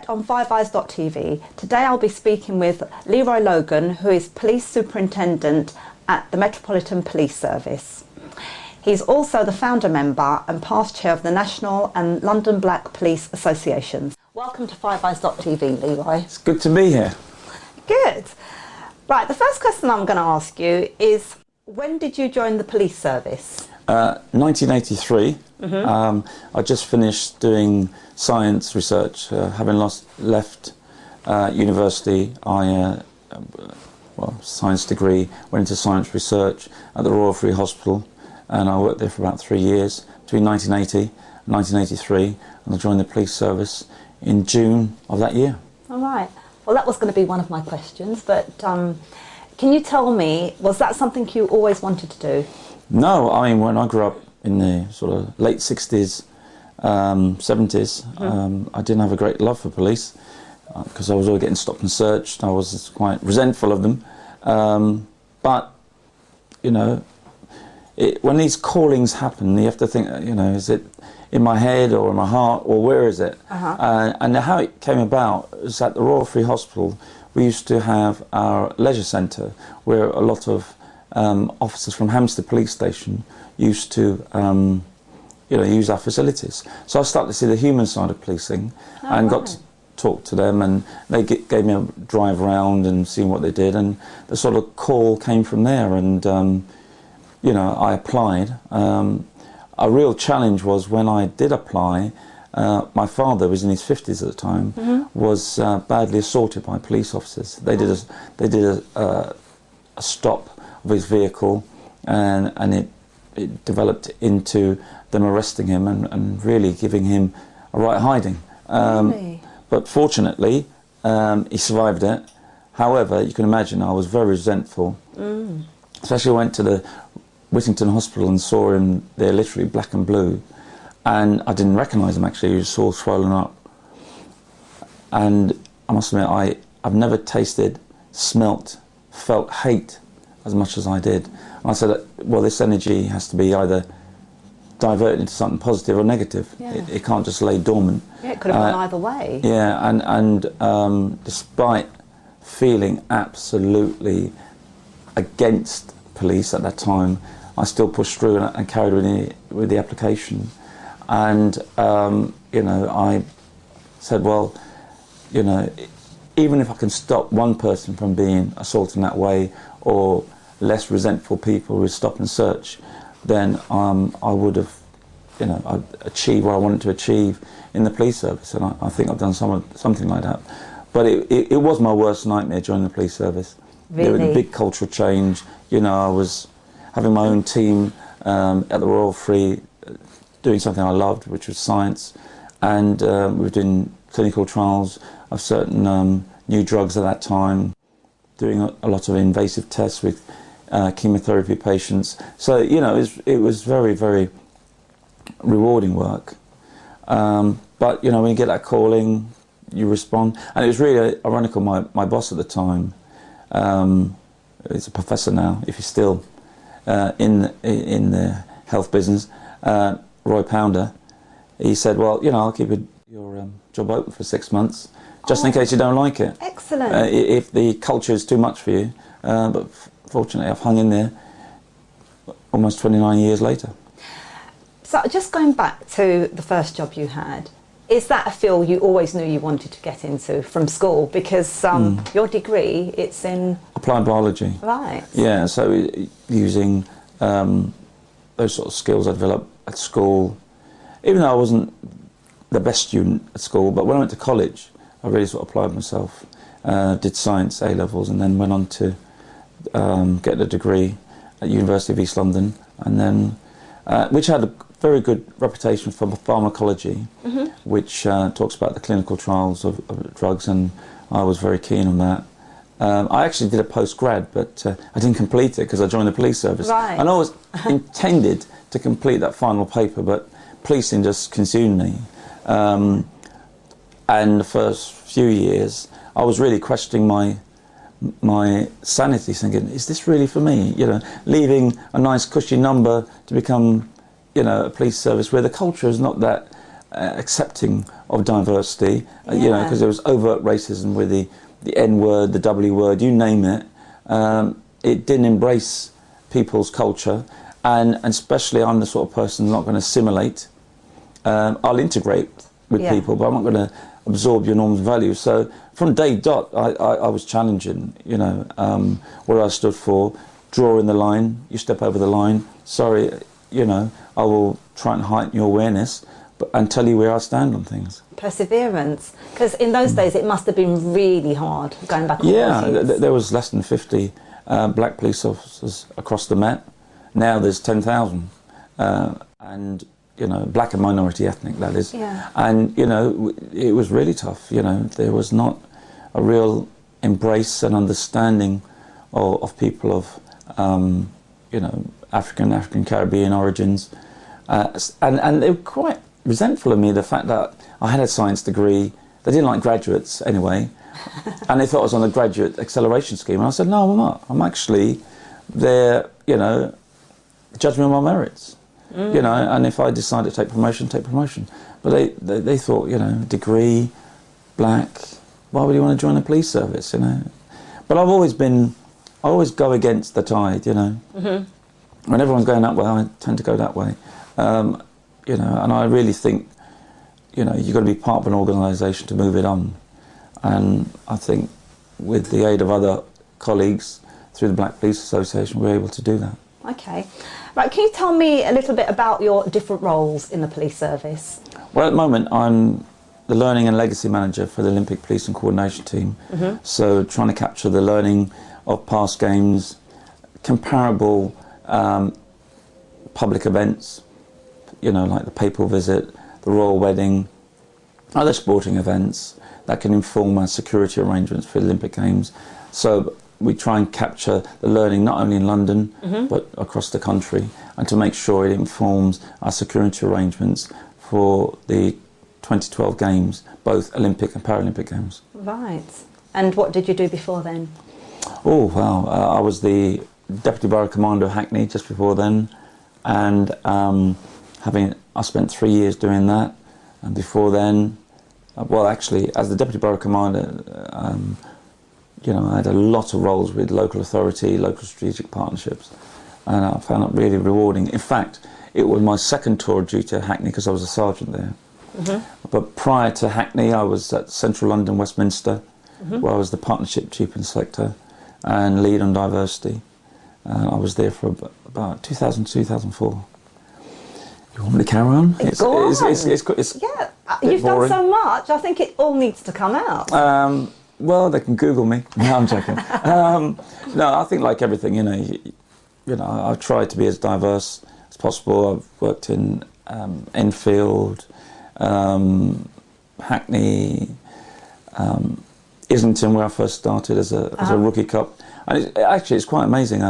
On fiveeyes.tv. Today I'll be speaking with Leroy Logan, who is Police Superintendent at the Metropolitan Police Service. He's also the founder member and past chair of the National and London Black Police Associations. Welcome to fiveeyes.tv, Leroy. It's good to be here. Good. Right, the first question I'm going to ask you is, when did you join the police service? 1983. I just finished doing science research. Having left university, I science degree, went into science research at the Royal Free Hospital, and I worked there for about 3 years between 1980 and 1983, and I joined the police service in June of that year. All right. Well, that was going to be one of my questions, but can you tell me, was that something you always wanted to do? No, I mean, when I grew up in the sort of late 60s, 70s, I didn't have a great love for police because I was always getting stopped and searched. I was quite resentful of them. But, you know, when these callings happen, you have to think, you know, is it in my head or in my heart, or where is it? And how it came about is at the Royal Free Hospital, we used to have our leisure centre where a lot of officers from Hampstead Police Station used to use our facilities. So I started to see the human side of policing and got to talk to them, and they gave me a drive around and see what they did, and the sort of call came from there, and you know, I applied. A real challenge was when I did apply, my father, who was in his 50s at the time, was badly assaulted by police officers. They did a stop of his vehicle, and it developed into them arresting him and really giving him a right hiding. Really? But fortunately, he survived it. However, you can imagine I was very resentful. Especially I went to the Whittington Hospital and saw him there literally black and blue, and I didn't recognise him actually. He was all swollen up. And I must admit, I've never tasted, smelt, felt hate as much as I did. And I said, well, this energy has to be either diverted into something positive or negative. It can't just lay dormant. Yeah, it could have gone either way. Yeah, and despite feeling absolutely against police at that time, I still pushed through and carried with the application. And you know, I said, well, you know, even if I can stop one person from being assaulted in that way, or less resentful people who would stop and search, then I would have, you know, I'd achieved what I wanted to achieve in the police service, and I think I've done something like that. But it was my worst nightmare joining the police service. Really? There was a big cultural change. You know, I was having my own team at the Royal Free, doing something I loved, which was science, and we were doing clinical trials of certain new drugs at that time, doing a lot of invasive tests with chemotherapy patients. So, you know, it was very, very rewarding work. But, you know, when you get that calling, you respond. And it was really ironical, my boss at the time, he's a professor now, if he's still in the health business, Roy Pounder, he said, well, you know, I'll keep your job open for 6 months, just in case you don't like it. Excellent. If the culture is too much for you. But fortunately, I've hung in there almost 29 years later. So just going back to the first job you had, is that a field you always knew you wanted to get into from school? Because your degree, it's in... Applied biology. Right. Yeah, so using those sort of skills I developed at school, even though I wasn't the best student at school, but when I went to college, I really sort of applied myself, did science A-levels, and then went on to get a degree at University of East London, and then which had very good reputation for pharmacology, which talks about the clinical trials of drugs, and I was very keen on that. I actually did a post-grad, but I didn't complete it because I joined the police service. Right. And I was intended to complete that final paper, but policing just consumed me. And the first few years, I was really questioning my sanity, thinking, is this really for me? You know, leaving a nice cushy number to become, you know, a police service where the culture is not that accepting of diversity, you know, because there was overt racism with the N word, the W word, you name it. It didn't embrace people's culture, and especially I'm the sort of person not going to assimilate. I'll integrate with people, but I'm not going to absorb your norms and values. So from day dot, I was challenging, you know, what I stood for, drawing the line. You step over the line, sorry, you know, I will try and heighten your awareness and tell you where I stand on things. Perseverance, because in those days it must have been really hard going back on there was less than 50 black police officers across the Met. Now there's 10,000, and you know, black and minority ethnic, that is. And you know, it was really tough. You know, there was not a real embrace and understanding of people of you know, African Caribbean origins, and they were quite resentful of me, the fact that I had a science degree. They didn't like graduates anyway, and they thought I was on the graduate acceleration scheme. And I said, no, I'm not. I'm actually there, you know, judge me on my merits. You know, and if I decide to take promotion, take promotion. But they thought, you know, degree, black, why would you want to join the police service, you know? But I always go against the tide, you know. When everyone's going that way, I tend to go that way. You know, and I really think, you know, you've got to be part of an organisation to move it on. And I think with the aid of other colleagues through the Black Police Association, we're able to do that. Okay. Right, can you tell me a little bit about your different roles in the police service? Well, at the moment, I'm the Learning and Legacy Manager for the Olympic Police and Coordination Team. So trying to capture the learning of past games, comparable public events, you know, like the papal visit, the royal wedding, other sporting events that can inform our security arrangements for the Olympic Games. So we try and capture the learning not only in London but across the country, and to make sure it informs our security arrangements for the 2012 Games, both Olympic and Paralympic Games. Right. And what did you do before then? Oh, well, I was the Deputy Borough Commander of Hackney just before then, and I spent 3 years doing that. And before then, well, actually, as the Deputy Borough Commander, you know, I had a lot of roles with local authority, local strategic partnerships, and I found it really rewarding. In fact, it was my second tour of duty at Hackney because I was a sergeant there. But prior to Hackney, I was at Central London, Westminster, where I was the Partnership Chief Inspector and lead on diversity. I was there for about 2002, 2004. You want me to carry on? It's yeah, you've done so much. I think it all needs to come out. Well, they can Google me. No, I'm joking. No, I think like everything, you know, I've tried to be as diverse as possible. I've worked in Enfield, Hackney, Islington, where I first started as a rookie cop. And actually, it's quite amazing.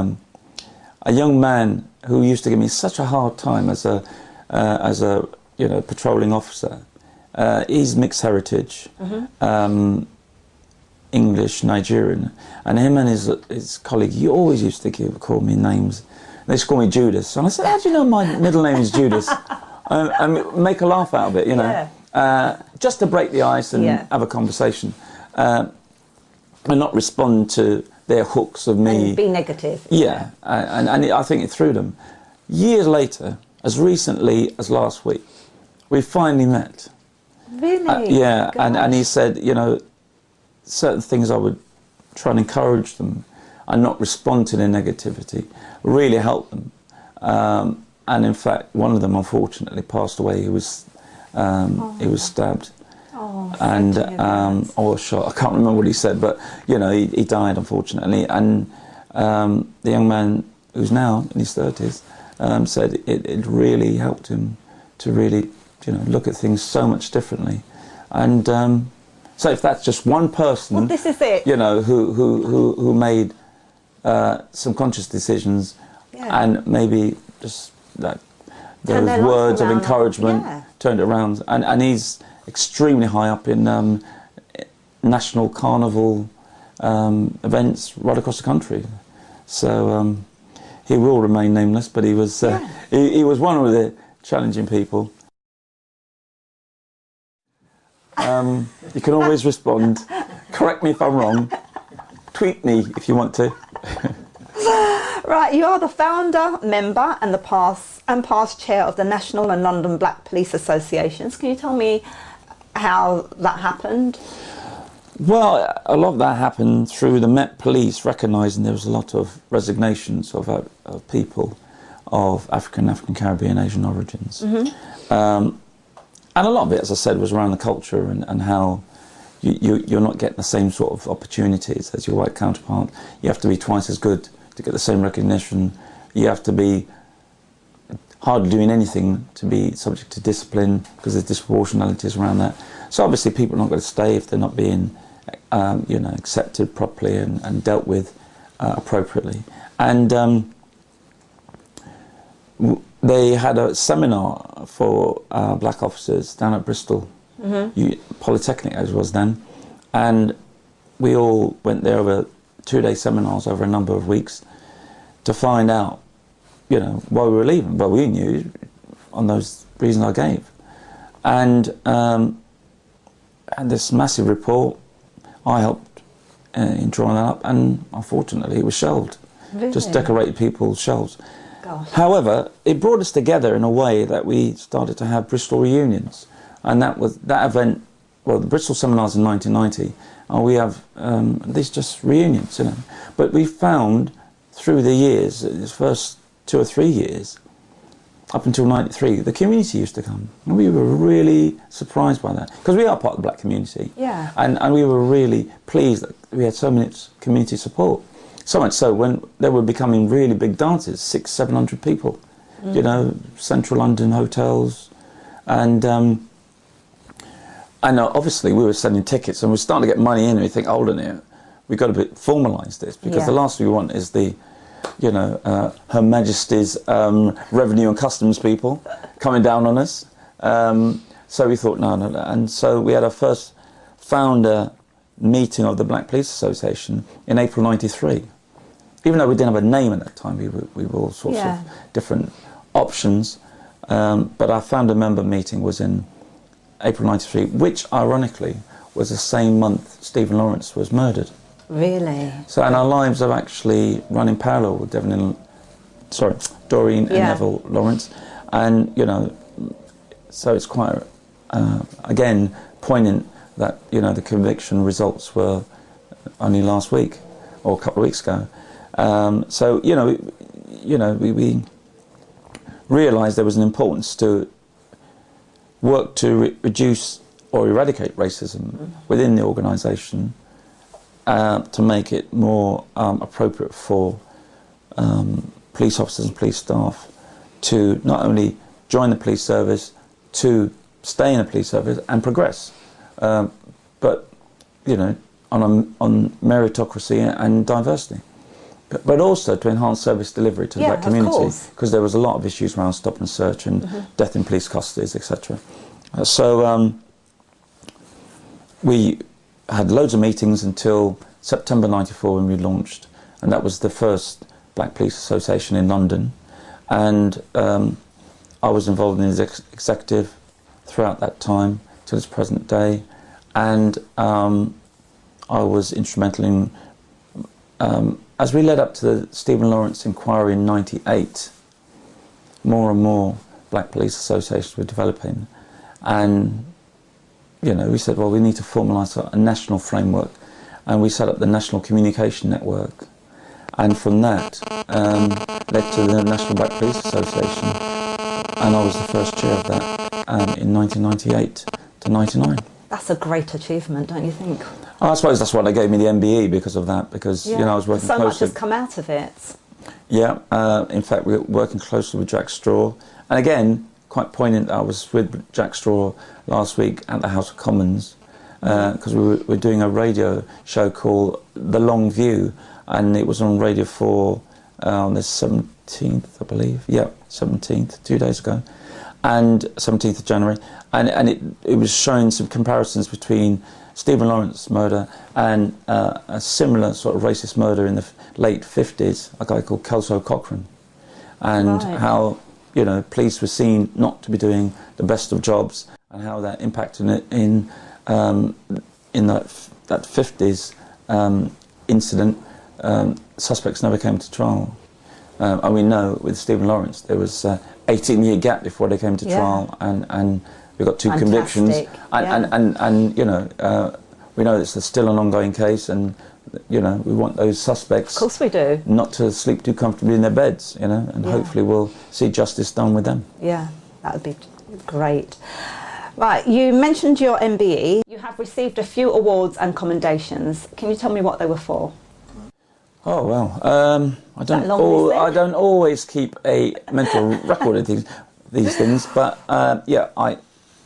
A young man who used to give me such a hard time as a you know, patrolling officer. He's mixed heritage. English, Nigerian, and him and his colleague, he always used to call me names. They used to call me Judas, and I said, how do you know my middle name is Judas? And make a laugh out of it, you know, just to break the ice and have a conversation, and not respond to their hooks of me. And be negative. Yeah, and I think it threw them. Years later, as recently as last week, we finally met. Really? Yeah, and he said, you know, certain things I would try and encourage them and not respond to their negativity, really help them. And in fact, one of them unfortunately passed away. He was stabbed. Or shot. I can't remember what he said, but you know, he died unfortunately. And the young man who's now in his 30s said it really helped him to really, you know, look at things so much differently. And so if that's just one person, well, this is it. you know, who made some conscious decisions, and maybe just like those words of encouragement turned it around. And he's extremely high up in national carnival events right across the country. So he will remain nameless, but he was he was one of the challenging people. You can always respond. Correct me if I'm wrong. Tweet me if you want to. Right, you are the founder, member, and the past chair of the National and London Black Police Associations. Can you tell me how that happened? Well, a lot of that happened through the Met Police recognising there was a lot of resignations of people of African Caribbean, Asian origins. And a lot of it, as I said, was around the culture and how you're not getting the same sort of opportunities as your white counterpart. You have to be twice as good to get the same recognition. You have to be hardly doing anything to be subject to discipline because there's disproportionalities around that. So obviously people are not going to stay if they're not being you know, accepted properly and dealt with appropriately. And they had a seminar for black officers down at Bristol, Polytechnic as it was then, and we all went there over 2-day seminars over a number of weeks to find out, you know, why we were leaving. But we knew on those reasons I gave. And this massive report, I helped in drawing that up, and unfortunately it was shelved. Really? Just decorated people's shelves. Gosh. However, it brought us together in a way that we started to have Bristol reunions, and that event. Well, the Bristol seminars in 1990, we have these just reunions, you know. But we found through the years, the first 2 or 3 years, up until '93, the community used to come, and we were really surprised by that because we are part of the black community. Yeah. And we were really pleased that we had so much community support. So much so when they were becoming really big dances, 600-700 people, you know, central London hotels, and obviously we were selling tickets and we're starting to get money in, and we think, hold on here, we've got to formalise this because the last thing we want is the, you know, Her Majesty's revenue and customs people coming down on us. So we thought, no, and so we had our first founder meeting of the Black Police Association in April '93. Even though we didn't have a name at that time, we were all sorts of different options. But our founder member meeting was in April '93, which ironically was the same month Stephen Lawrence was murdered. Really? So, and our lives are actually running parallel with Doreen and Neville Lawrence, and you know, so it's quite again poignant that, you know, the conviction results were only last week or a couple of weeks ago. So you know, we realised there was an importance to work to reduce or eradicate racism within the organisation, to make it more appropriate for police officers and police staff to not only join the police service, to stay in the police service and progress, but you know, on meritocracy and diversity, but also to enhance service delivery to the black community, because there was a lot of issues around stop and search and death in police custodies, etc. So we had loads of meetings until September '94 when we launched, and that was the first Black Police Association in London, and I was involved in the executive throughout that time till its present day, and I was instrumental in, as we led up to the Stephen Lawrence inquiry in '98, more and more Black Police Associations were developing, and you know, we said, well, we need to formalise a national framework, and we set up the National Communication Network, and from that led to the National Black Police Association, and I was the first chair of that in 1998 to '99. That's a great achievement, don't you think? I suppose that's why they gave me the MBE, because of that, because you know, I was working so closely. much has come out of it. Yeah, in fact we were working closely with Jack Straw, and again, quite poignant. I was with Jack Straw last week at the House of Commons because we were doing a radio show called The Long View, and it was on Radio 4 on the 17th, I believe. Yeah, 17th, 2 days ago, and 17th of January, and it was showing some comparisons between Stephen Lawrence's murder and a similar sort of racist murder in the late 50s, a guy called Kelso Cochrane, and how, you know, police were seen not to be doing the best of jobs, and how that impacted it in that 50s incident. Suspects never came to trial. And we know with Stephen Lawrence there was 18-year gap before they came to trial, and we got two convictions, and you know, we know it's still an ongoing case, and you know, we want those suspects, of course we do, not to sleep too comfortably in their beds, you know, and hopefully we'll see justice done with them. Yeah, that would be great. Right, you mentioned your MBE. You have received a few awards and commendations. Can you tell me what they were for? Oh well, I don't always keep a mental record of these things, but yeah, I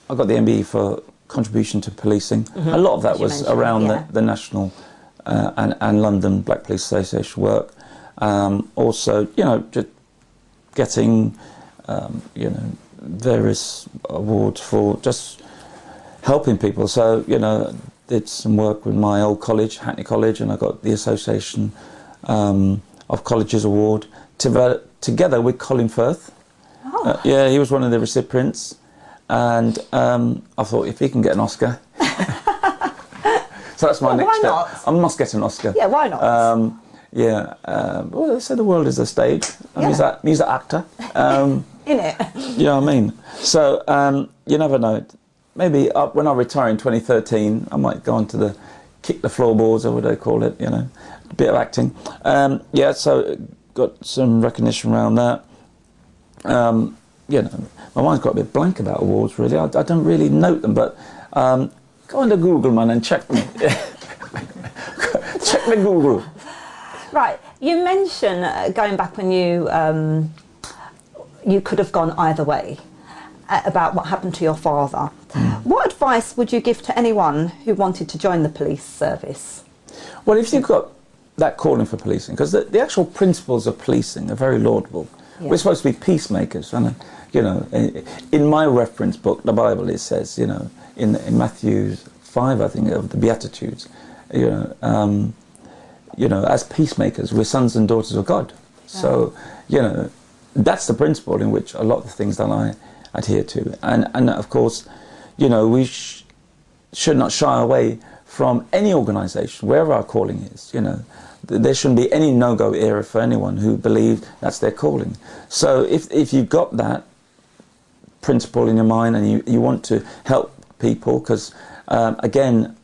got the MBE for contribution to policing. A lot of that was around the national and London Black Police Association work. Also, you know, just getting you know, various awards for just helping people. So, you know, did some work with my old college, Hackney College, and I got the Association of Colleges Award together with Colin Firth. Yeah, he was one of the recipients, and I thought, if he can get an Oscar, so that's my next step. Not? I must get an Oscar. Yeah, why not? Yeah, well, they say the world is a stage. He's an actor. In it. You know what I mean? So you never know. Maybe when I retire in 2013, I might go on to the kick the floorboards, or what they call it, you know, a bit of acting. Yeah, so got some recognition around that. You know, my mind's got a bit blank about awards, really. I don't really note them, but go on to Google, man, and check them. Check the Google. Right, you mentioned going back when you could have gone either way, about what happened to your father. What advice would you give to anyone who wanted to join the police service? Well, if you've got that calling for policing, because the actual principles of policing are very laudable. We're supposed to be peacemakers, and you know, in my reference book, the Bible, it says, you know, in Matthew 5, I think, of the Beatitudes, you know, as peacemakers, we're sons and daughters of God. So, you know, that's the principle in which a lot of the things that I adhere to, and of course, you know, we should not shy away from any organisation, wherever our calling is. You know, there shouldn't be any no-go era for anyone who believes that's their calling. So if you've got that principle in your mind and you want to help people, because again,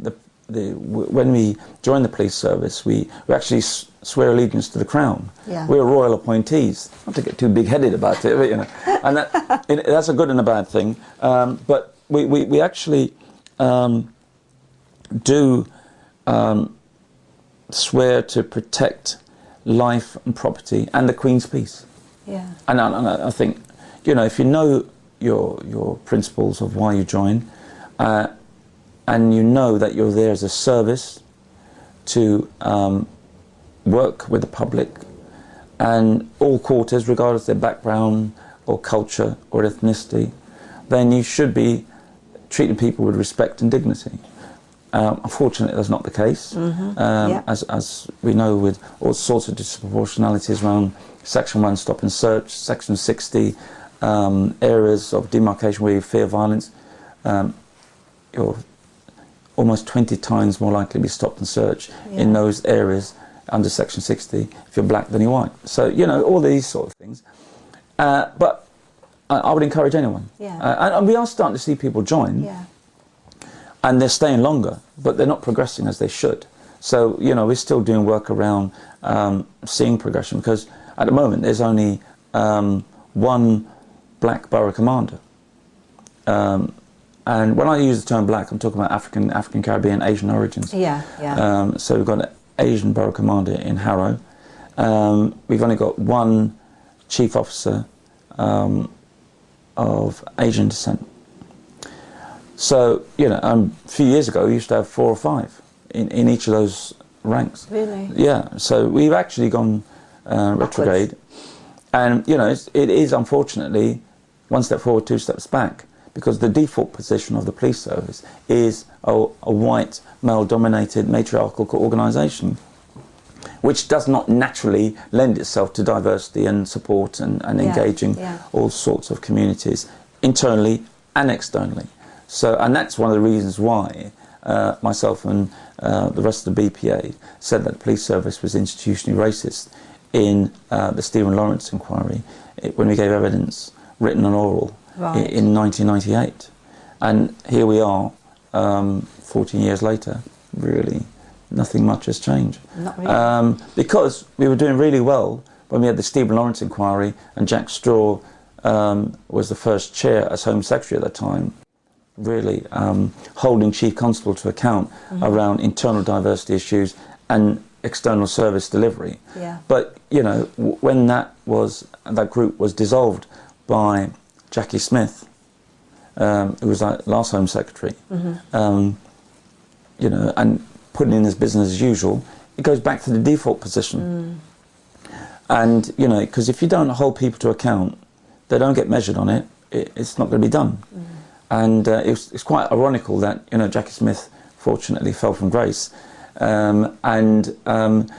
when we join the police service, we actually swear allegiance to the Crown. We're royal appointees. Not to get too big-headed about it, but, you know, and that's a good and a bad thing. But we actually do swear to protect life and property and the Queen's peace. And I think, you know, if you know your principles of why you join, and you know that you're there as a service to work with the public and all quarters, regardless of their background or culture or ethnicity, then you should be treating people with respect and dignity. Unfortunately, that's not the case, as we know, with all sorts of disproportionalities around Section 1 stop and search, Section 60, areas of demarcation where you fear violence. You're almost 20 times more likely to be stopped and searched in those areas under Section 60 if you're black than you're white. So, you know, all these sort of things. But I would encourage anyone. And we are starting to see people join, and they're staying longer, but they're not progressing as they should. So, you know, we're still doing work around seeing progression, because at the moment there's only one black borough commander. And when I use the term black, I'm talking about African, Caribbean, Asian origins. So we've got an Asian borough commander in Harrow. We've only got one chief officer of Asian descent. So, you know, a few years ago, we used to have 4 or 5 in each of those ranks. Really? Yeah, so we've actually gone retrograde. And, you know, it is unfortunately 1 step forward, 2 steps back, because the default position of the police service is a white, male-dominated, matriarchal organisation, which does not naturally lend itself to diversity and support and engaging all sorts of communities, internally and externally. So, and that's one of the reasons why myself and the rest of the BPA said that the police service was institutionally racist in the Stephen Lawrence inquiry, when we gave evidence, written and oral, in 1998. And here we are, 14 years later, really nothing much has changed. Not really. Because we were doing really well when we had the Stephen Lawrence inquiry, and Jack Straw was the first chair as Home Secretary at the time, really holding Chief Constable to account around internal diversity issues and external service delivery. Yeah. But, you know, when that group was dissolved by Jackie Smith, who was like last Home Secretary, you know, and putting in his business as usual, it goes back to the default position. And, you know, because if you don't hold people to account, they don't get measured on it, it's not going to be done. And it's quite ironical that, you know, Jackie Smith fortunately fell from grace, and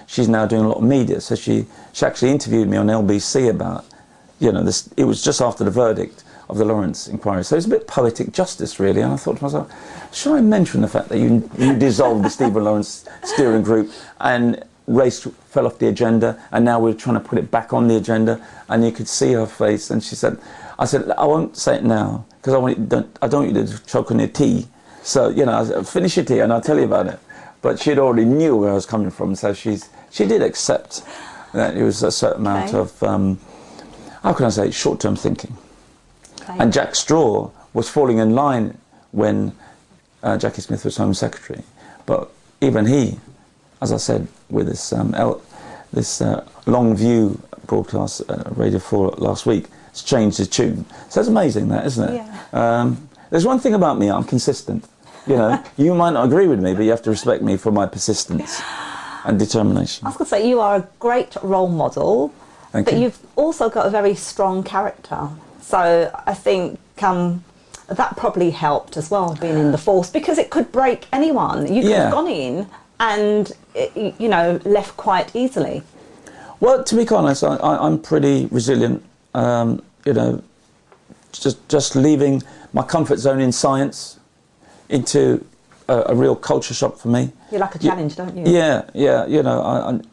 she's now doing a lot of media. So she actually interviewed me on LBC about, you know, this. It was just after the verdict of the Lawrence inquiry, so it's a bit poetic justice, really. And I thought to myself, should I mention the fact that you dissolved the Stephen Lawrence steering group and race fell off the agenda, and now we're trying to put it back on the agenda? And you could see her face, and she said, I said, I won't say it now because I don't want you to choke on your tea. So, you know, I said, finish your tea and I'll tell you about it. But she'd already knew where I was coming from, so she did accept that it was a certain amount of, how can I say, short-term thinking. And Jack Straw was falling in line when Jackie Smith was Home Secretary. But even he, as I said, with this Long View broadcast, Radio 4 last week, has changed his tune. So it's amazing that, isn't it? Yeah. There's one thing about me, I'm consistent. You know, you might not agree with me, but you have to respect me for my persistence and determination. I was going to say, you are a great role model, but you've also got a very strong character. So I think that probably helped as well, being in the force, because it could break anyone. You could have gone in and, you know, left quite easily. Well, to be honest, I'm pretty resilient. You know, just leaving my comfort zone in science into a real culture shock for me. You like a challenge, don't you? Yeah. You know, and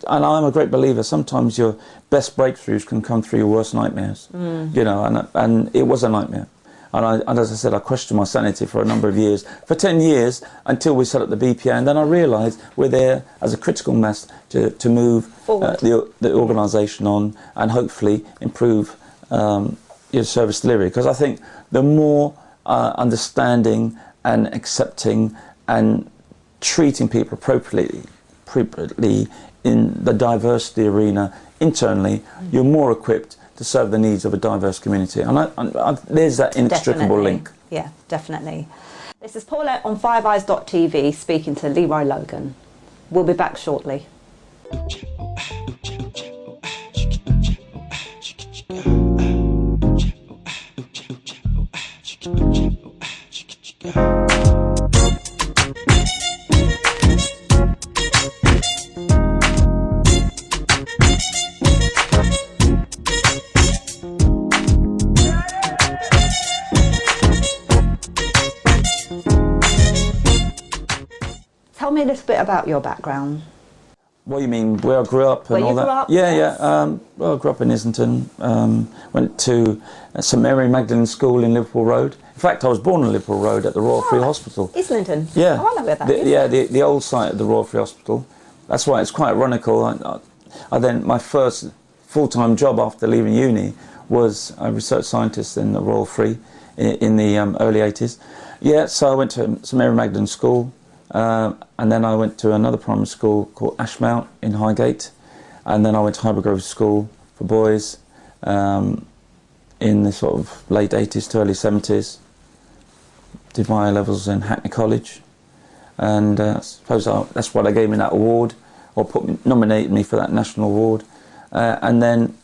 I'm a great believer. Sometimes your best breakthroughs can come through your worst nightmares. You know, and it was a nightmare. And as I said, I questioned my sanity for a number of years, for 10 years, until we set up the BPA, and then I realised we're there as a critical mass to move the organisation on and hopefully improve your service delivery. Because I think the more understanding and accepting and treating people appropriately in the diversity arena internally, you're more equipped to serve the needs of a diverse community. And there's that inextricable link. Yeah, definitely. This is Paulette on fiveeyes.tv speaking to Leroy Logan. We'll be back shortly. Tell me a little bit about your background. What do you mean, where I grew up and where all you that? Grew up, yeah, yes. Well, I grew up in Islington, went to St Mary Magdalene School in Liverpool Road. In fact, I was born in Liverpool Road at the Royal Free Hospital. Islington? Yeah. Oh, I know where that is. Yeah, the old site of the Royal Free Hospital. That's why it's quite ironical. I then, my first full-time job after leaving uni was a research scientist in the Royal Free in the early 80s. Yeah, so I went to St Mary Magdalene School. And then I went to another primary school called Ashmount in Highgate, and then I went to Hybrid Grove School for boys in in the sort of late 80s to early 70s. Did my A-levels in Hackney College, and I suppose that's why they gave me that award, or nominated me for that national award. And then,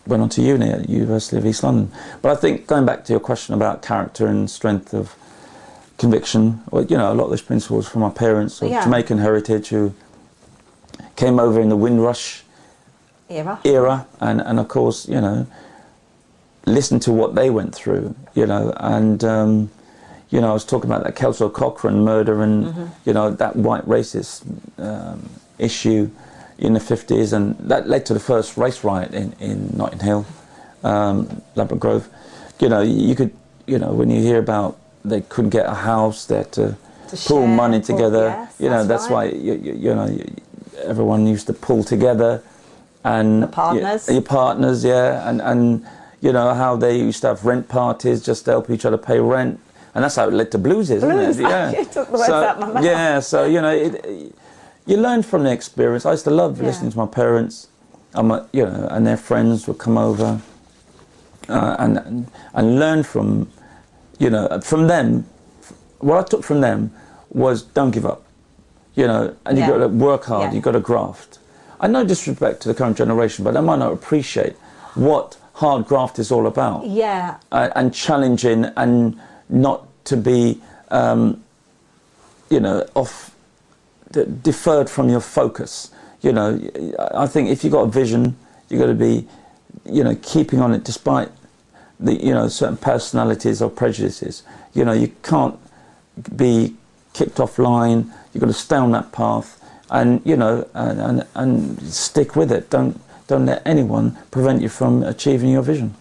went on to uni at the University of East London. But I think, going back to your question about character and strength of conviction, well, a lot of those principles from my parents of Jamaican heritage, who came over in the Windrush era, and of course, listen to what they went through, and I was talking about that Kelso Cochrane murder, and that white racist issue in the 50s, and that led to the first race riot in Notting Hill, Ladbroke Grove. You could, when you hear about they couldn't get a house, they had to pool money together. That's why everyone used to pull together, and the partners, your partners, and how they used to have rent parties just to help each other pay rent, and that's how it led to blueses, isn't it? Yeah. You took the words out of my mouth. Yeah, so you learn from the experience. I used to love listening to my parents, and their friends would come over, and learn from them. What I took from them was, don't give up, and you've got to work hard, you've got to graft. And no disrespect to the current generation, but they might not appreciate what hard graft is all about. Yeah. And challenging, and not to be, deferred from your focus. I think if you've got a vision, you've got to be, keeping on it despite the, certain personalities or prejudices. You can't be kicked offline. You've got to stay on that path, and and stick with it. Don't let anyone prevent you from achieving your vision.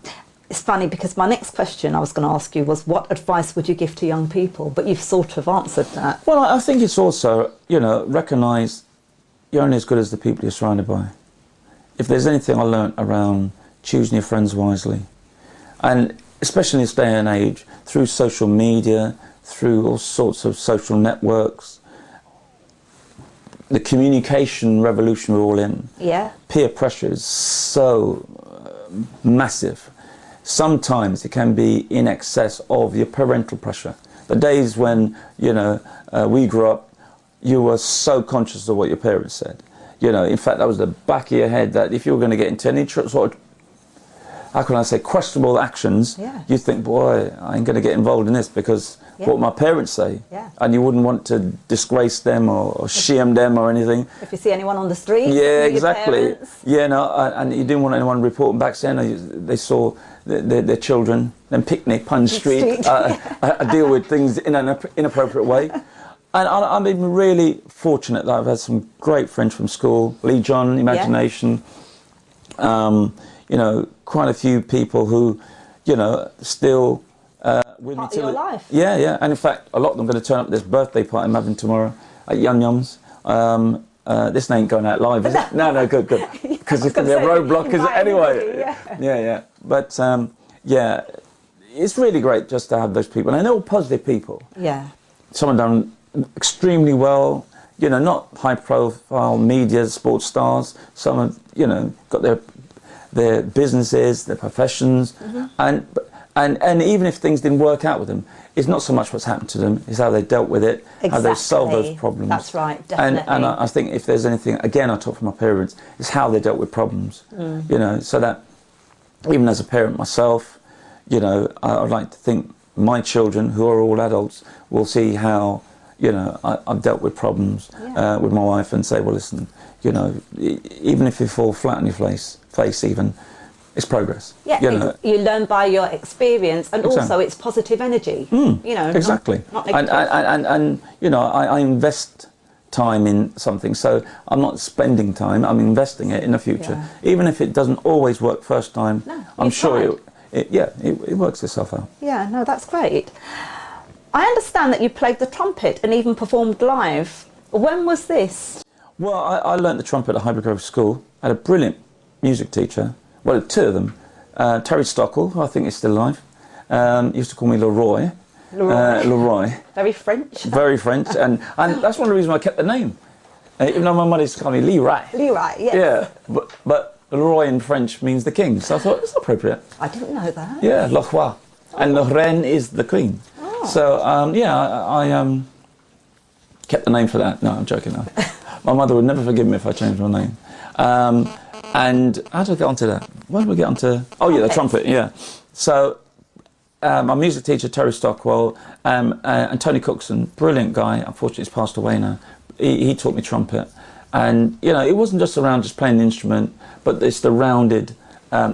It's funny, because my next question I was going to ask you was, what advice would you give to young people? But you've sort of answered that. Well, I think it's also, recognise you're only as good as the people you're surrounded by. If there's anything I learnt around choosing your friends wisely, and especially in this day and age, through social media, through all sorts of social networks, the communication revolution we're all in, peer pressure is so massive. Sometimes it can be in excess of your parental pressure. The days when, we grew up, you were so conscious of what your parents said. In fact, that was the back of your head, that if you were going to get into any sort of, how can I say, questionable actions, you'd think, boy, I ain't going to get involved in this because what my parents say. And you wouldn't want to disgrace them or shame them or anything. If you see anyone on the street, exactly. And you didn't want anyone reporting back saying they saw their children then picnic on the street, deal with things in an inappropriate way. And I've been really fortunate that I've had some great friends from school, Lee John, Imagination, quite a few people who, still with part me of your life. And in fact, a lot of them are going to turn up at this birthday party I'm having tomorrow at Yum Yums. This ain't going out live, is it? No, good. Because it's going to be a roadblock, is it? Anyway. But, it's really great just to have those people. And they're all positive people. Some have done extremely well, not high-profile media, sports stars. Some have, got their businesses, their professions. And even if things didn't work out with them, it's not so much what's happened to them, it's how they dealt with it, how they solved those problems. That's right, definitely. And I think if there's anything, again, I talk from my parents, it's how they dealt with problems. So that even as a parent myself, I'd like to think my children, who are all adults, will see how, I've dealt with problems with my wife, and say, well, listen, even if you fall flat on your face even, it's progress. You learn by your experience, and also it's positive energy. Exactly. Not negative. And I invest time in something, so I'm not spending time, I'm investing it in the future. Even if it doesn't always work first time, I'm sure it works itself out. No, that's great. I understand that you played the trumpet and even performed live. When was this? Well, I learnt the trumpet at Highbury Grove School. I had a brilliant music teacher. Well, two of them. Terry Stockwell, who I think is still alive, used to call me Leroy. Leroy. Very French. Very French, and that's one of the reasons why I kept the name. Even though my mother used to call me Leroy. Leroy, yes. Yeah, but Leroy in French means the king, so I thought it's appropriate. I didn't know that. Yeah, Le Roi. And the reine is the queen. Oh. So, yeah, I kept the name for that. No, I'm joking. No. My mother would never forgive me if I changed my name. And how did I get onto that? Why did we get onto... Oh, yeah, the trumpet, yeah. So, my music teacher, Terry Stockwell, and Tony Cookson, brilliant guy, unfortunately he's passed away now. He taught me trumpet. And, you know, it wasn't just around just playing the instrument, but it's the rounded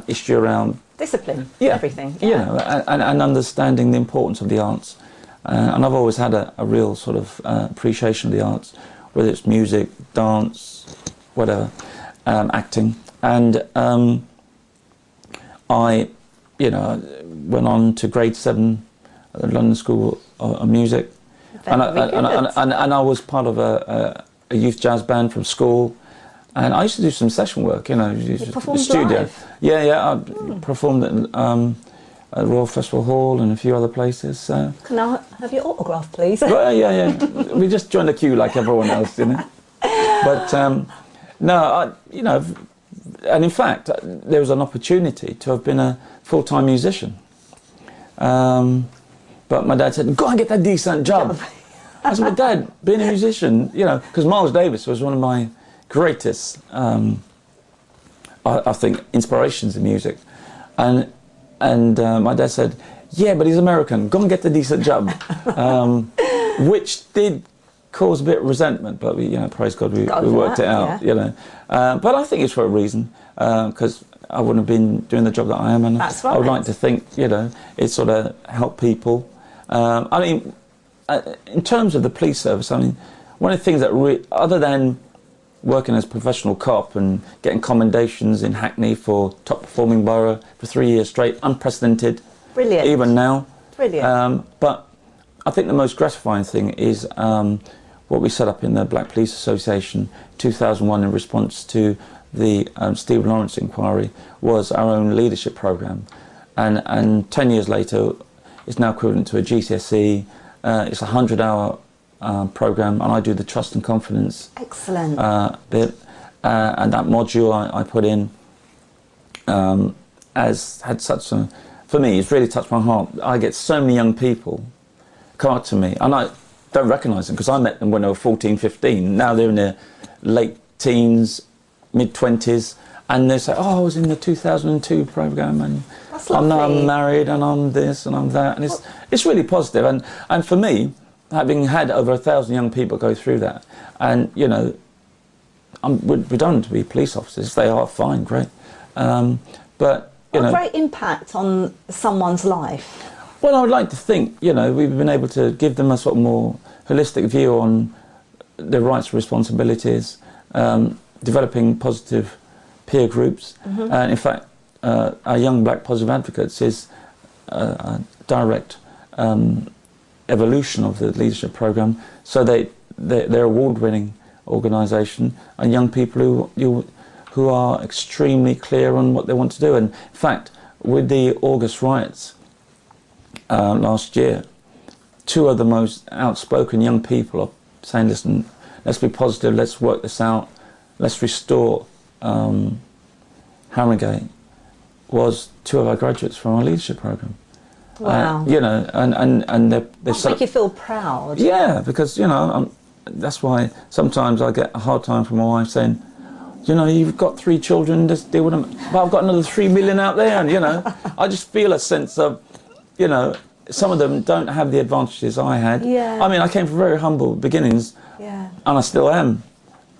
issue around... Discipline, yeah, everything. Yeah. You know, and understanding the importance of the arts. And I've always had a real sort of appreciation of the arts, whether it's music, dance, whatever, acting. And I, you know, went on to grade 7 at the London School of Music. And I was part of a youth jazz band from school. And I used to do some session work, you know, you performed studio. Live? Yeah, I performed at Royal Festival Hall and a few other places. So. Can I have your autograph, please? Well, yeah. We just joined the queue like everyone else, you know. But no, you know, and in fact, there was an opportunity to have been a full-time musician. But my dad said, "Go and get that decent job." I said, "But Dad, being a musician, you know," because Miles Davis was one of my greatest, I think, inspirations in music, and my dad said, "Yeah, but he's American. Go and get the decent job," which did cause a bit of resentment. But we, you know, praise God, we worked it out. Yeah. You know, but I think it's for a reason, because I wouldn't have been doing the job that I am, and that's right. I would like to think, you know, it sort of helped people. I mean, in terms of the police service, I mean, one of the things that other than working as a professional cop and getting commendations in Hackney for top performing borough for 3 years straight, unprecedented. Brilliant. Even now. Brilliant. But I think the most gratifying thing is what we set up in the Black Police Association 2001 in response to the Stephen Lawrence inquiry was our own leadership programme. And 10 years later, it's now equivalent to a GCSE. It's a 100-hour programme, and I do the trust and confidence excellent bit, and that module I put in has had such a, for me, it's really touched my heart. I get so many young people come up to me, and I don't recognise them because I met them when they were 14, 15. Now they're in their late teens, mid-20s, and they say, "Oh, I was in the 2002 programme, and I'm now married, and I'm this, and I'm that," and it's really positive. And for me, having had over 1,000 young people go through that, and you know, we don't want to be police officers. If they are, fine, great. But you know, great impact on someone's life. Well, I would like to think, you know, we've been able to give them a sort of more holistic view on their rights and responsibilities, developing positive peer groups. Mm-hmm. And in fact, our Young Black Positive Advocates is a direct evolution of the leadership programme. So they're award-winning organisation, and young people who are extremely clear on what they want to do. And in fact, with the August riots last year, 2 of the most outspoken young people are saying, "Listen, let's be positive, let's work this out, let's restore Harrogate," was 2 of our graduates from our leadership programme. Wow. You know, and they make you feel proud. Yeah, because, you know, that's why sometimes I get a hard time from my wife saying, "You know, you've got 3 children, just deal with them, but I've got another 3 million out there," and, you know, I just feel a sense of, you know, some of them don't have the advantages I had. Yeah. I mean, I came from very humble beginnings, yeah, and I still am.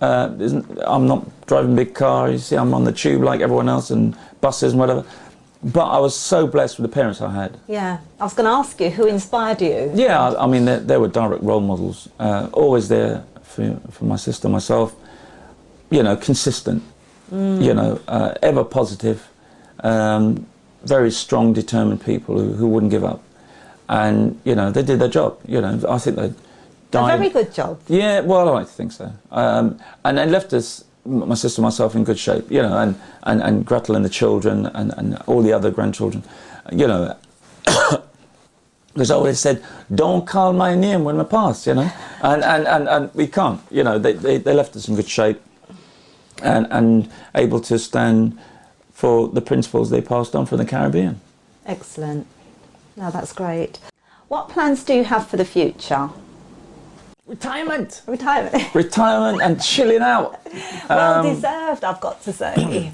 I'm not driving a big car, you see, I'm on the tube like everyone else, and buses and whatever. But I was so blessed with the parents I had. Yeah, I was going to ask you, who inspired you? Yeah, I mean, they were direct role models, always there for my sister, myself, you know, consistent, you know, ever positive, very strong, determined people who wouldn't give up. And, you know, they did their job, you know, I think they died. A very good job. Yeah, well, I like to think so. And they left us, my sister and myself, in good shape, you know, and Gretel and the children and all the other grandchildren, you know, because I always said, "Don't call my name when I pass," you know, and we can't, you know, they left us in good shape. and able to stand for the principles they passed on from the Caribbean. Excellent. No, that's great. What plans do you have for the future? Retirement! Retirement. Retirement and chilling out. Well deserved, I've got to say.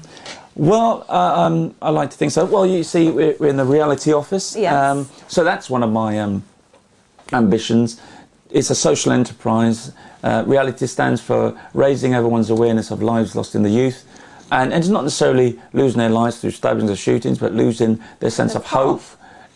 Well, I like to think so. Well, you see, we're in the reality office. Yes. So that's one of my ambitions. It's a social enterprise. Reality stands for raising everyone's awareness of lives lost in the youth. And it's not necessarily losing their lives through stabbings or shootings, but losing their sense of hope,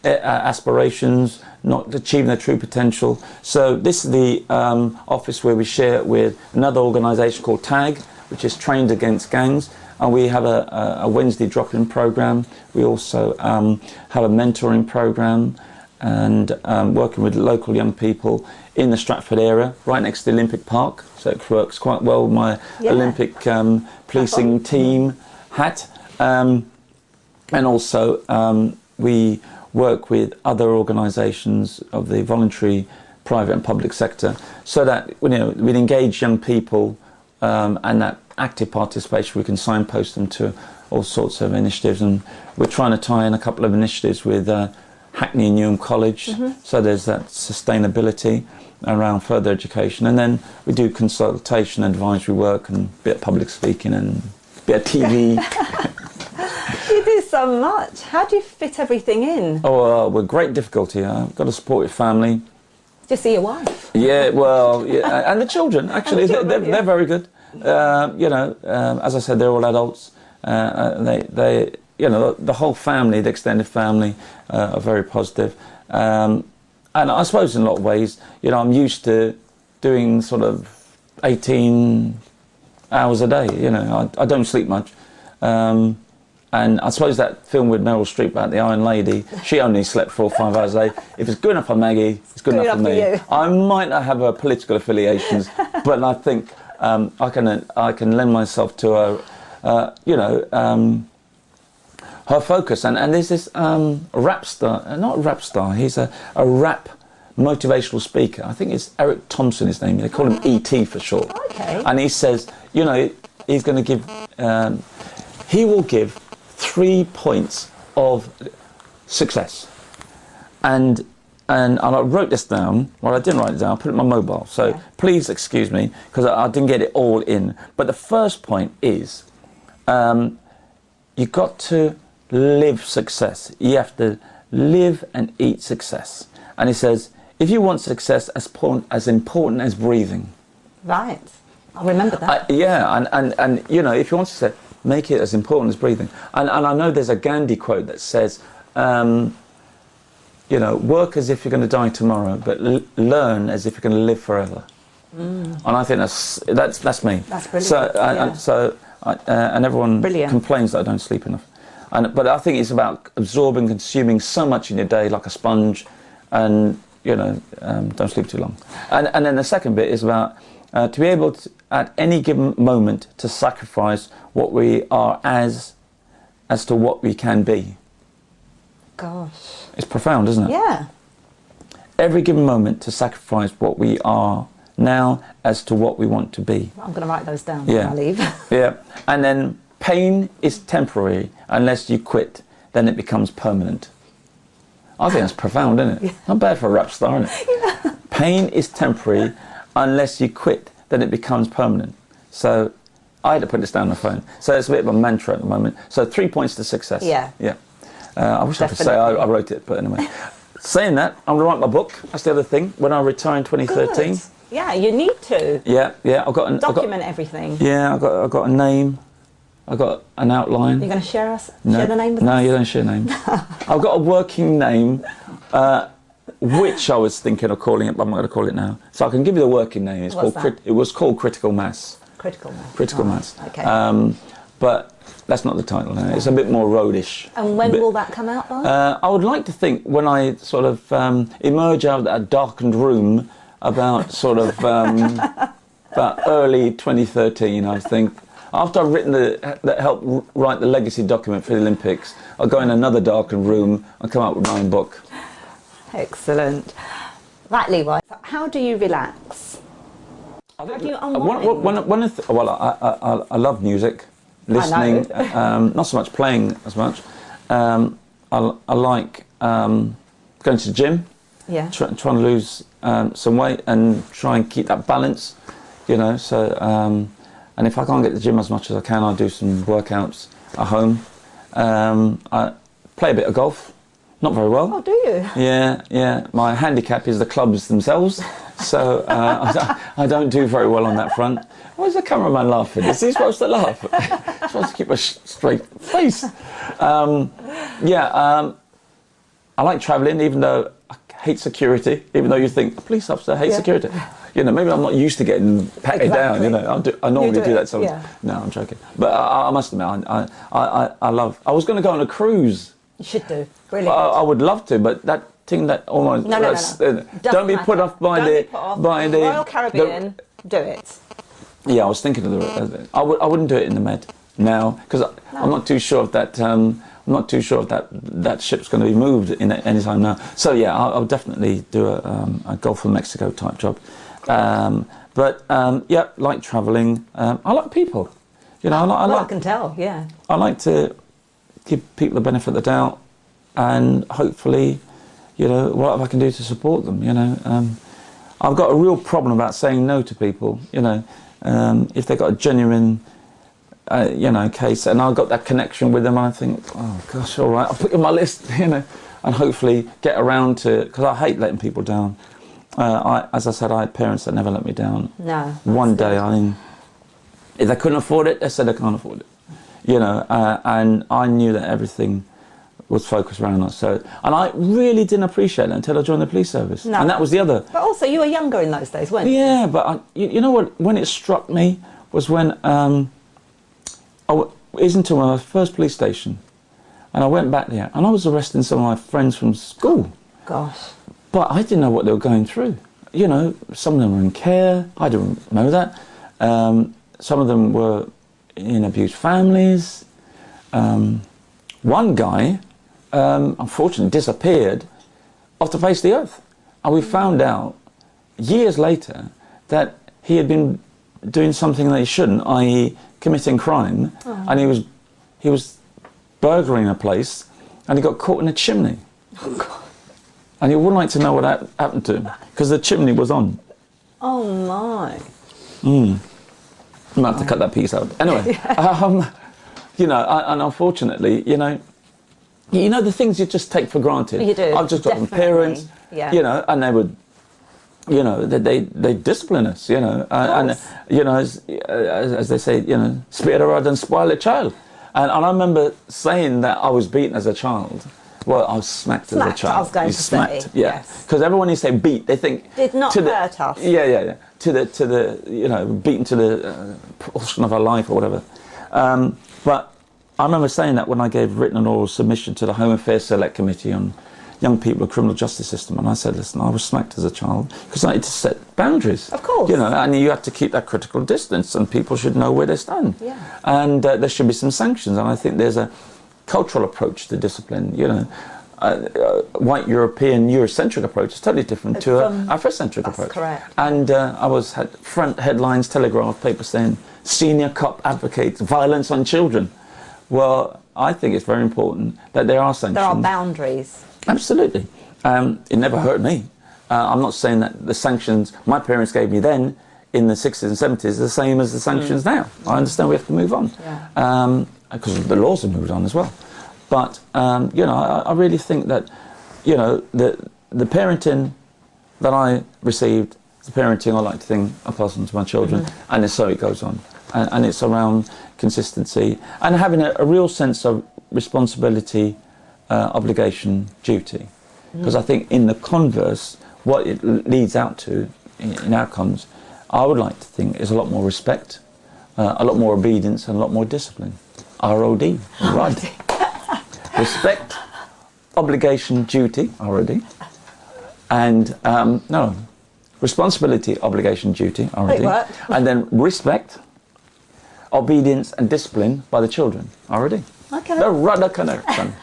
aspirations, not achieving their true potential. So this is the office where we share it with another organisation called TAG, which is Trained Against Gangs. And we have a Wednesday drop-in programme. We also have a mentoring programme and working with local young people in the Stratford area, right next to the Olympic Park. So it works quite well with my Olympic policing team hat. And also we work with other organisations of the voluntary, private and public sector, so that we'd engage young people and that active participation, we can signpost them to all sorts of initiatives. And we're trying to tie in a couple of initiatives with Hackney and Newham College, so there's that sustainability around further education. And then we do consultation and advisory work and a bit of public speaking and a bit of TV. You do so much. How do you fit everything in? Oh, with great difficulty. I've got a supportive family. Just see your wife. Yeah, well, yeah, and the children, actually, And the children, they're very good. As I said, they're all adults. They the whole family, the extended family, are very positive. And I suppose in a lot of ways, I'm used to doing sort of 18 hours a day. I don't sleep much. And I suppose that film with Meryl Streep about the Iron Lady, she only slept 4 or 5 hours a day. If it's good enough for Maggie, it's good enough for me. You. I might not have political affiliations, but I think I can lend myself to her focus. And there's this rap star, not a rap star, he's a rap motivational speaker. I think it's Eric Thompson, his name. They call him E.T. for short. Okay. And he says, he's going to give, he will give 3 points of success. And I wrote this down. Well, I didn't write it down. I put it in my mobile. So please excuse me, because I didn't get it all in. But the first point is, you've got to live success. You have to live and eat success. And he says, if you want success as important as breathing. Right. I'll remember that. And if you want success, make it as important as breathing. And I know there's a Gandhi quote that says, work as if you're going to die tomorrow, but learn as if you're going to live forever. And I think that's me. That's brilliant. And everyone complains that I don't sleep enough. But I think it's about absorbing, consuming so much in your day like a sponge, and don't sleep too long. And then the second bit is about to be able to, at any given moment, to sacrifice what we are as to what we can be. Gosh. It's profound, isn't it? Yeah. Every given moment to sacrifice what we are now as to what we want to be. I'm going to write those down when I leave. Yeah. And then pain is temporary. Unless you quit, then it becomes permanent. I think that's profound, isn't it? Yeah. Not bad for a rap star, isn't it? Yeah. Pain is temporary. Unless you quit, then it becomes permanent. So I had to put this down on the phone. So it's a bit of a mantra at the moment. So 3 points to success. Yeah. Yeah. I wish I could say I wrote it, but anyway. Saying that, I'm going to write my book. That's the other thing. When I retire in 2013. Good. Yeah, you need to. Yeah. Document everything. Yeah, I've got a name. I've got an outline. You're going to share the name with us? No, you don't share names. I've got a working name, which I was thinking of calling it, but I'm not going to call it now. So I can give you the working name. It was called Critical Mass. Critical Mass. Critical Mass. Okay. But that's not the title now. It's a bit more roadish. And when will that come out by? I would like to think when I sort of emerge out of that darkened room about sort of about early 2013, I think. After I've written that helped write the legacy document for the Olympics, I'll go in another darkened room and come out with my own book. Excellent. Right, Leroy, how do you relax? I I think How do you unwind? I love music, listening, not so much playing as much. I like going to the gym, trying to lose some weight and try and keep that balance, you know. So, and if I can't get to the gym as much as I can, I do some workouts at home. I play a bit of golf, not very well. Oh, do you? Yeah. My handicap is the clubs themselves, so I don't do very well on that front. Why is the cameraman laughing? Is he supposed to laugh? He's supposed to keep a straight face. I like travelling, even though I hate security. Even though you think a police officer hates security, you know, maybe I'm not used to getting patted down. You know, I normally do that sometimes. No, I'm joking. But I must admit, I love. I was going to go on a cruise. You should do. Brilliant. I would love to, but that thing that almost no. Don't be put off by the Royal Caribbean. Do it. Yeah, I was thinking of the. I wouldn't do it in the Med now because I'm not too sure if that. I'm not too sure if that ship's going to be moved in any time now. So yeah, I'll definitely do a Gulf of Mexico type job. Like travelling. I like people. You know, I can tell. Yeah. I like to give people the benefit of the doubt, and hopefully, you know, whatever I can do to support them. You know, I've got a real problem about saying no to people. You know, if they've got a genuine, case, and I've got that connection with them, I think, oh gosh, all right, I'll put you on my list. You know, and hopefully get around to, because I hate letting people down. As I said, I had parents that never let me down. No. One day, if they couldn't afford it, they said they can't afford it. You know, and I knew that everything was focused around us. So, and I really didn't appreciate it until I joined the police service. No. And that was the other. But also, you were younger in those days, weren't you? Yeah, but you know what? When it struck me was when it was into my first police station, and I went back there, and I was arresting some of my friends from school. Gosh. But I didn't know what they were going through. You know, some of them were in care. I didn't know that. Some of them were in abused families. One guy, unfortunately, disappeared off the face of the earth. And we found out years later that he had been doing something that he shouldn't, i.e. committing crime. Oh. And he was burglaring a place, and he got caught in a chimney. Oh, God. And he wouldn't like to know what happened to him, because the chimney was on. Oh, my. I'm going to have to cut that piece out. Anyway, you know, and unfortunately, you know the things you just take for granted. You do. I've just got from parents, you know, and they would, you know, they discipline us, you know, and you know, as they say, you know, spare a rod and spoil a child. And I remember saying that I was beaten as a child. Well, I was smacked as a child. I was going to say. Yeah. Because everyone you say beat, they think did not hurt us. Yeah. To the you know, beaten to the portion of our life or whatever. But I remember saying that when I gave written and oral submission to the Home Affairs Select Committee on young people in the criminal justice system, and I said, listen, I was smacked as a child because I had to set boundaries. Of course. You know, and you have to keep that critical distance, and people should know where they stand. Yeah. And there should be some sanctions, and I think there's a cultural approach to discipline, you know. White European Eurocentric approach is totally different to an Afrocentric approach. Correct. And had front headlines, Telegraph papers saying senior cop advocates violence on children. Well, I think it's very important that there are sanctions. There are boundaries. Absolutely. It never hurt me. I'm not saying that the sanctions my parents gave me then in the 60s and 70s are the same as the sanctions now. I understand we have to move on. Yeah. Because the laws have moved on as well. But, you know, I really think that, you know, the parenting that I received, the parenting I like to think I pass on to my children, and so it goes on. And it's around consistency and having a real sense of responsibility, obligation, duty. Because I think in the converse, what it leads out to in outcomes, I would like to think is a lot more respect, a lot more obedience, and a lot more discipline. ROD, right. Respect, obligation, duty, ROD, and responsibility, obligation, duty, ROD, and then respect, obedience, and discipline by the children, ROD. Okay. The rudder connection.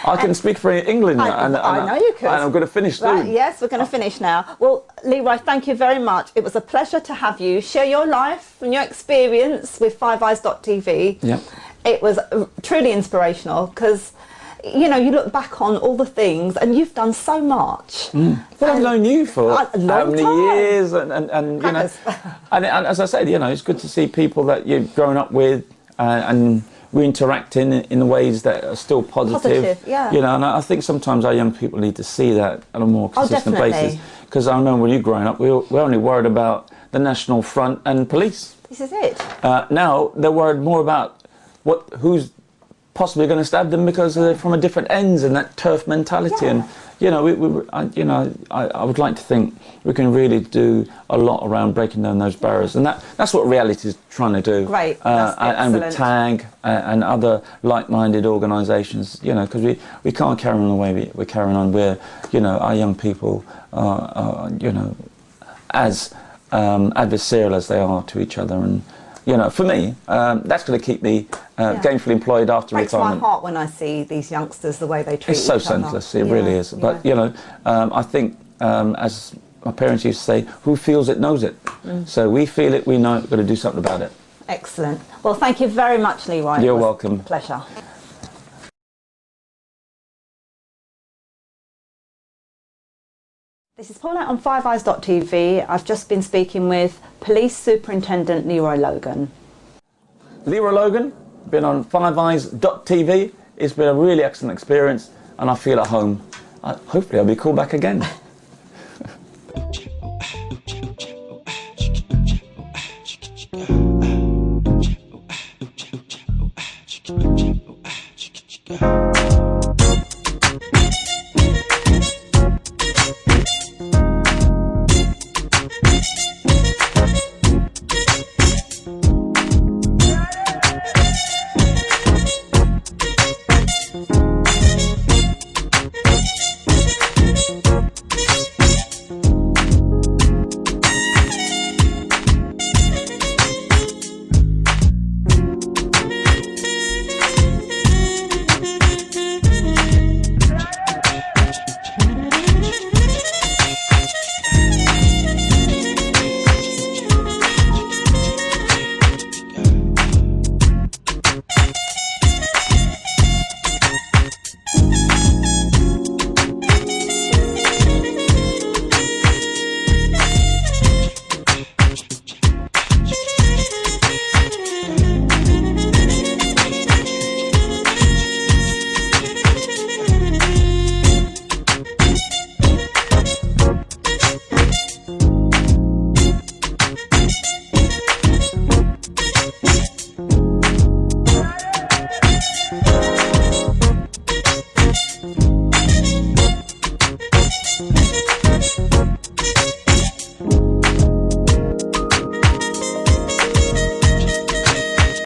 I can speak for England. I know you could. And I'm going to finish soon. Right, yes, we're going to finish now. Well, Leroy, thank you very much. It was a pleasure to have you share your life and your experience with FiveEyes.tv. Yeah. It was truly inspirational because, you know, you look back on all the things and you've done so much. Well, I've known you for a long how many years, and you know, and as I said, you know, it's good to see people that you've grown up with, and we interact in ways that are still positive. Yeah. You know, and I think sometimes our young people need to see that on a more consistent basis. Because I know when you were growing up, we're only worried about the National Front and police. This is it. Now they're worried more about who's possibly going to stab them because they're from a different ends, and that turf mentality. Yeah. And you know, I would like to think we can really do a lot around breaking down those barriers, and that's what reality is trying to do. Great, and with TAG and other like-minded organisations, you know, because we can't carry on the way we're carrying on. Where, you know, our young people are you know, as adversarial as they are to each other. And you know, for me, that's going to keep me gainfully employed after retirement. Breaks my heart when I see these youngsters, the way they treat each other. It's so senseless, it really is. But, you know, I think, as my parents used to say, who feels it knows it. So we feel it, we know it, we've got to do something about it. Excellent. Well, thank you very much, Leroy. You're welcome. Pleasure. This is Paulette on FiveEyes.tv. I've just been speaking with Police Superintendent Leroy Logan. Leroy Logan, been on FiveEyes.tv. It's been a really excellent experience and I feel at home. Hopefully I'll be called back again.